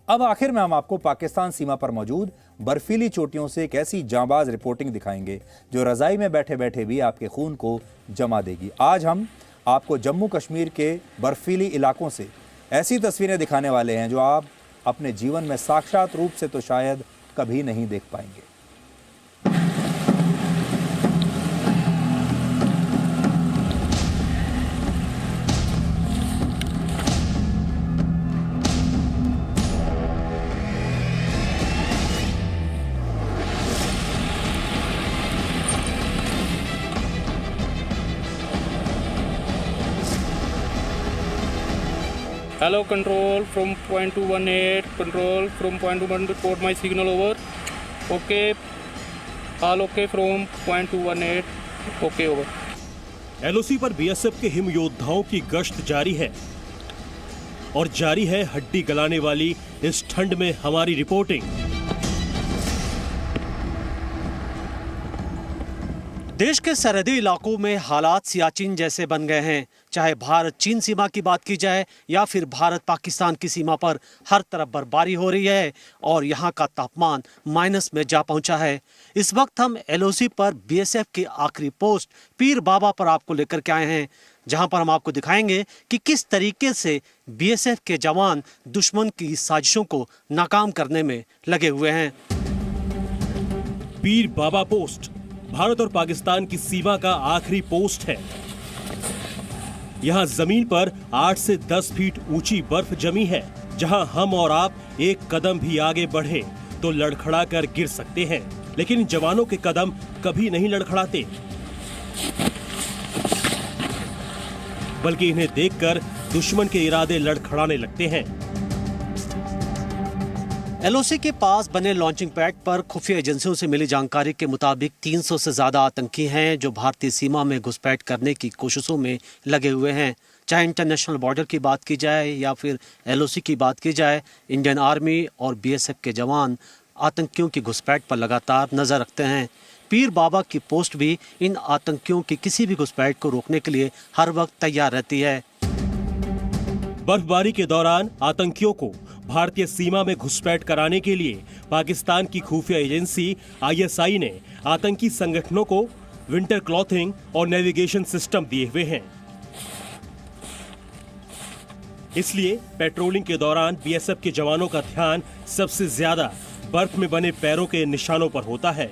अब आखिर में हम आपको पाकिस्तान सीमा पर मौजूद बर्फीली चोटियों से एक ऐसी जांबाज रिपोर्टिंग दिखाएंगे जो रजाई में बैठे बैठे भी आपके खून को जमा देगी। आज हम आपको जम्मू कश्मीर के बर्फीली इलाकों से ऐसी तस्वीरें दिखाने वाले हैं जो आप अपने जीवन में साक्षात रूप से तो शायद कभी नहीं देख पाएंगे। Hello, control from point 218. Control from point 218. Report my signal over. Okay. All okay from point 218. Okay over. LOC पर बीएसएफ के हिम योद्धाओं की गश्त जारी है और जारी है हड्डी गलाने वाली इस ठंड में हमारी रिपोर्टिंग। देश के सरहदी इलाकों में हालात सियाचिन जैसे बन गए हैं। चाहे भारत चीन सीमा की बात की जाए या फिर भारत पाकिस्तान की सीमा पर हर तरफ बर्फबारी हो रही है और यहाँ का तापमान माइनस में जा पहुंचा है। इस वक्त हम एलओसी पर बीएसएफ की आखिरी पोस्ट पीर बाबा पर आपको लेकर के आए हैं, जहां पर हम आपको दिखाएंगे कि किस तरीके से बीएसएफ के जवान दुश्मन की साजिशों को नाकाम करने में लगे हुए हैं। पीर बाबा पोस्ट भारत और पाकिस्तान की सीमा का आखिरी पोस्ट है। यहाँ जमीन पर 8 से 10 फीट ऊंची बर्फ जमी है, जहाँ हम और आप एक कदम भी आगे बढ़े तो लड़खड़ा कर गिर सकते हैं, लेकिन जवानों के कदम कभी नहीं लड़खड़ाते, बल्कि इन्हें देखकर दुश्मन के इरादे लड़खड़ाने लगते हैं। एलओसी के पास बने लॉन्चिंग पैड पर खुफिया एजेंसियों से मिली जानकारी के मुताबिक 300 से ज्यादा आतंकी हैं जो भारतीय सीमा में घुसपैठ करने की कोशिशों में लगे हुए हैं। चाहे इंटरनेशनल बॉर्डर की बात की जाए या फिर एलओसी की बात की जाए, इंडियन आर्मी और बीएसएफ के जवान आतंकियों की घुसपैठ पर लगातार नजर रखते हैं। पीर बाबा की पोस्ट भी इन आतंकियों की किसी भी घुसपैठ को रोकने के लिए हर वक्त तैयार रहती है। बर्फबारी के दौरान आतंकियों को भारतीय सीमा में घुसपैठ कराने के लिए पाकिस्तान की खुफिया एजेंसी आईएसआई ने आतंकी संगठनों को विंटर क्लॉथिंग और नेविगेशन सिस्टम दिए हुए हैं। इसलिए पेट्रोलिंग के दौरान बीएसएफ के जवानों का ध्यान सबसे ज्यादा बर्फ में बने पैरों के निशानों पर होता है।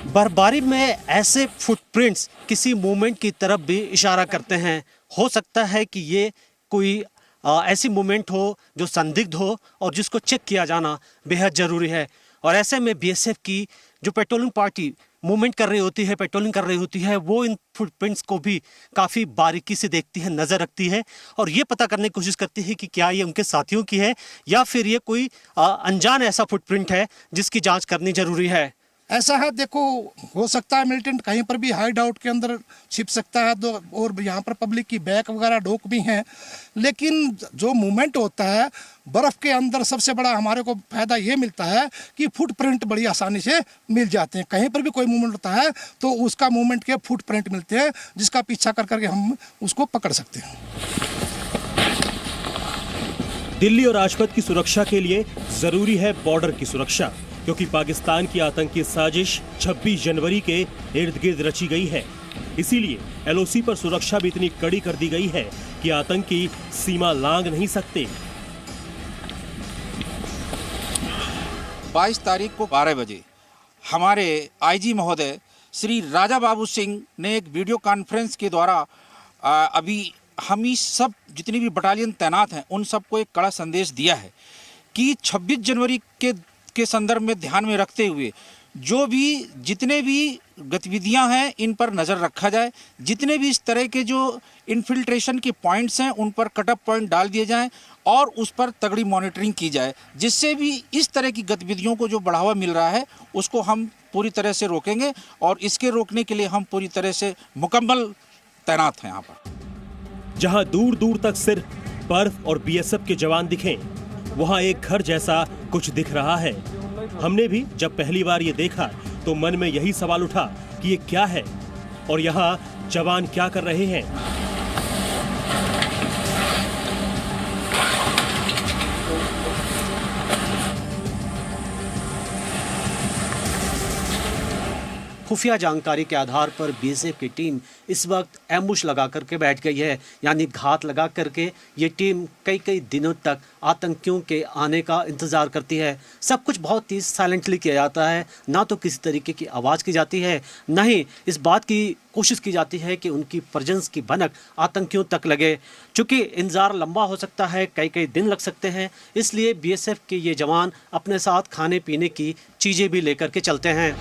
बर्फबारी में ऐसे फुटप्रिंट्स किसी मूवमेंट की तरफ भी इशारा करते हैं। हो सकता है कि ये कोई ऐसी मूवमेंट हो जो संदिग्ध हो और जिसको चेक किया जाना बेहद ज़रूरी है। और ऐसे में बीएसएफ की जो पेट्रोलिंग पार्टी मूवमेंट कर रही होती है, पेट्रोलिंग कर रही होती है, वो इन फुटप्रिंट्स को भी काफ़ी बारीकी से देखती है, नज़र रखती है और ये पता करने की कोशिश करती है कि क्या ये उनके साथियों की है या फिर ये कोई अनजान ऐसा फुटप्रिंट है जिसकी जाँच करनी ज़रूरी है। ऐसा है, देखो हो सकता है मिलिटेंट कहीं पर भी हाइड आउट के अंदर छिप सकता है और यहाँ पर पब्लिक की बैग वगैरह डोक भी हैं, लेकिन जो मूवमेंट होता है बर्फ़ के अंदर सबसे बड़ा हमारे को फायदा ये मिलता है कि फुटप्रिंट बड़ी आसानी से मिल जाते हैं। कहीं पर भी कोई मूवमेंट होता है तो उसका मूवमेंट के फुटप्रिंट मिलते हैं जिसका पीछा कर करके हम उसको पकड़ सकते हैं। दिल्ली और राजपथ की सुरक्षा के लिए जरूरी है बॉर्डर की सुरक्षा, क्योंकि पाकिस्तान की आतंकी साजिश 26 जनवरी के इर्द गिर्द रची गई है। इसीलिए एलओसी पर सुरक्षा भी इतनी कड़ी कर दी गई है कि आतंकी सीमा लांघ नहीं सकते। 22 तारीख को 12 बजे हमारे आईजी महोदय श्री राजा बाबू सिंह ने एक वीडियो कॉन्फ्रेंस के द्वारा अभी हम ही सब जितनी भी बटालियन तैनात हैं उन सबको एक कड़ा संदेश दिया है कि 26 जनवरी के संदर्भ में ध्यान में रखते हुए जो भी जितने भी गतिविधियां हैं इन पर नज़र रखा जाए। जितने भी इस तरह के जो इन्फिल्ट्रेशन के पॉइंट्स हैं उन पर कटअप पॉइंट डाल दिए जाएं और उस पर तगड़ी मॉनिटरिंग की जाए, जिससे भी इस तरह की गतिविधियों को जो बढ़ावा मिल रहा है उसको हम पूरी तरह से रोकेंगे और इसके रोकने के लिए हम पूरी तरह से मुकम्मल तैनात हैं। यहाँ पर जहाँ दूर दूर तक सिर्फ बर्फ और बीएसएफ के जवान दिखें, वहाँ एक घर जैसा कुछ दिख रहा है। हमने भी जब पहली बार ये देखा तो मन में यही सवाल उठा कि ये क्या है और यहाँ जवान क्या कर रहे हैं। खुफिया जानकारी के आधार पर बीएसएफ की टीम इस वक्त एम्बुश लगा करके बैठ गई है, यानी घात लगा करके ये टीम कई कई दिनों तक आतंकियों के आने का इंतज़ार करती है। सब कुछ बहुत ही साइलेंटली किया जाता है, ना तो किसी तरीके की आवाज़ की जाती है, ना ही इस बात की कोशिश की जाती है कि उनकी प्रेजेंस की भनक आतंकियों तक लगे। चूँकि इंतज़ार लंबा हो सकता है, कई कई दिन लग सकते हैं, इसलिए बीएसएफ के ये जवान अपने साथ खाने पीने की चीज़ें भी लेकर के चलते हैं।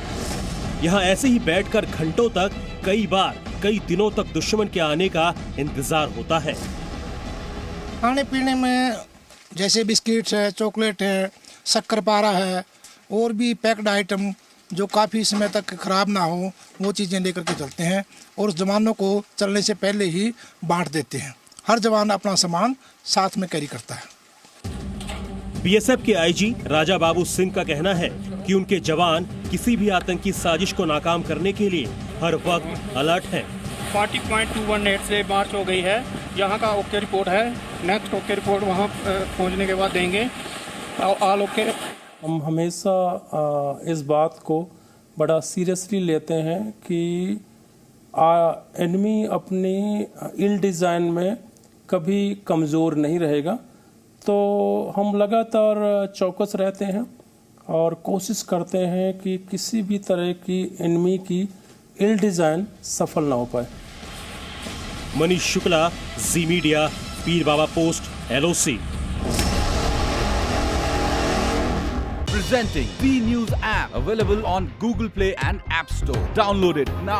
यहाँ ऐसे ही बैठकर घंटों तक कई बार कई दिनों तक दुश्मन के आने का इंतजार होता है। खाने पीने में जैसे बिस्किट्स है, चॉकलेट है, शक्करपारा है और भी पैक्ड आइटम जो काफ़ी समय तक ख़राब ना हो, वो चीज़ें लेकर के चलते हैं और जवानों को चलने से पहले ही बांट देते हैं। हर जवान अपना सामान साथ में कैरी करता है। बीएसएफ के आईजी राजा बाबू सिंह का कहना है कि उनके जवान किसी भी आतंकी साजिश को नाकाम करने के लिए हर वक्त अलर्ट हैं। 40.218 से मार्च हो गई है। यहाँ का ओके रिपोर्ट है। नेक्स्ट ओके रिपोर्ट वहाँ पहुँचने के बाद देंगे। All okay. हम हमेशा इस बात को बड़ा सीरियसली लेते हैं कि एनिमी अपनी इल डिज़ाइन में कभी कमज़ोर नहीं रहेगा, तो हम लगातार चौकस रहते हैं और कोशिश करते हैं कि किसी भी तरह की एनिमी की इल डिज़ाइन सफल ना हो पाए। मनीष शुक्ला, जी media, Pir Baba post, LOC। Presenting B News app, available on Google Play and App Store. Download it now.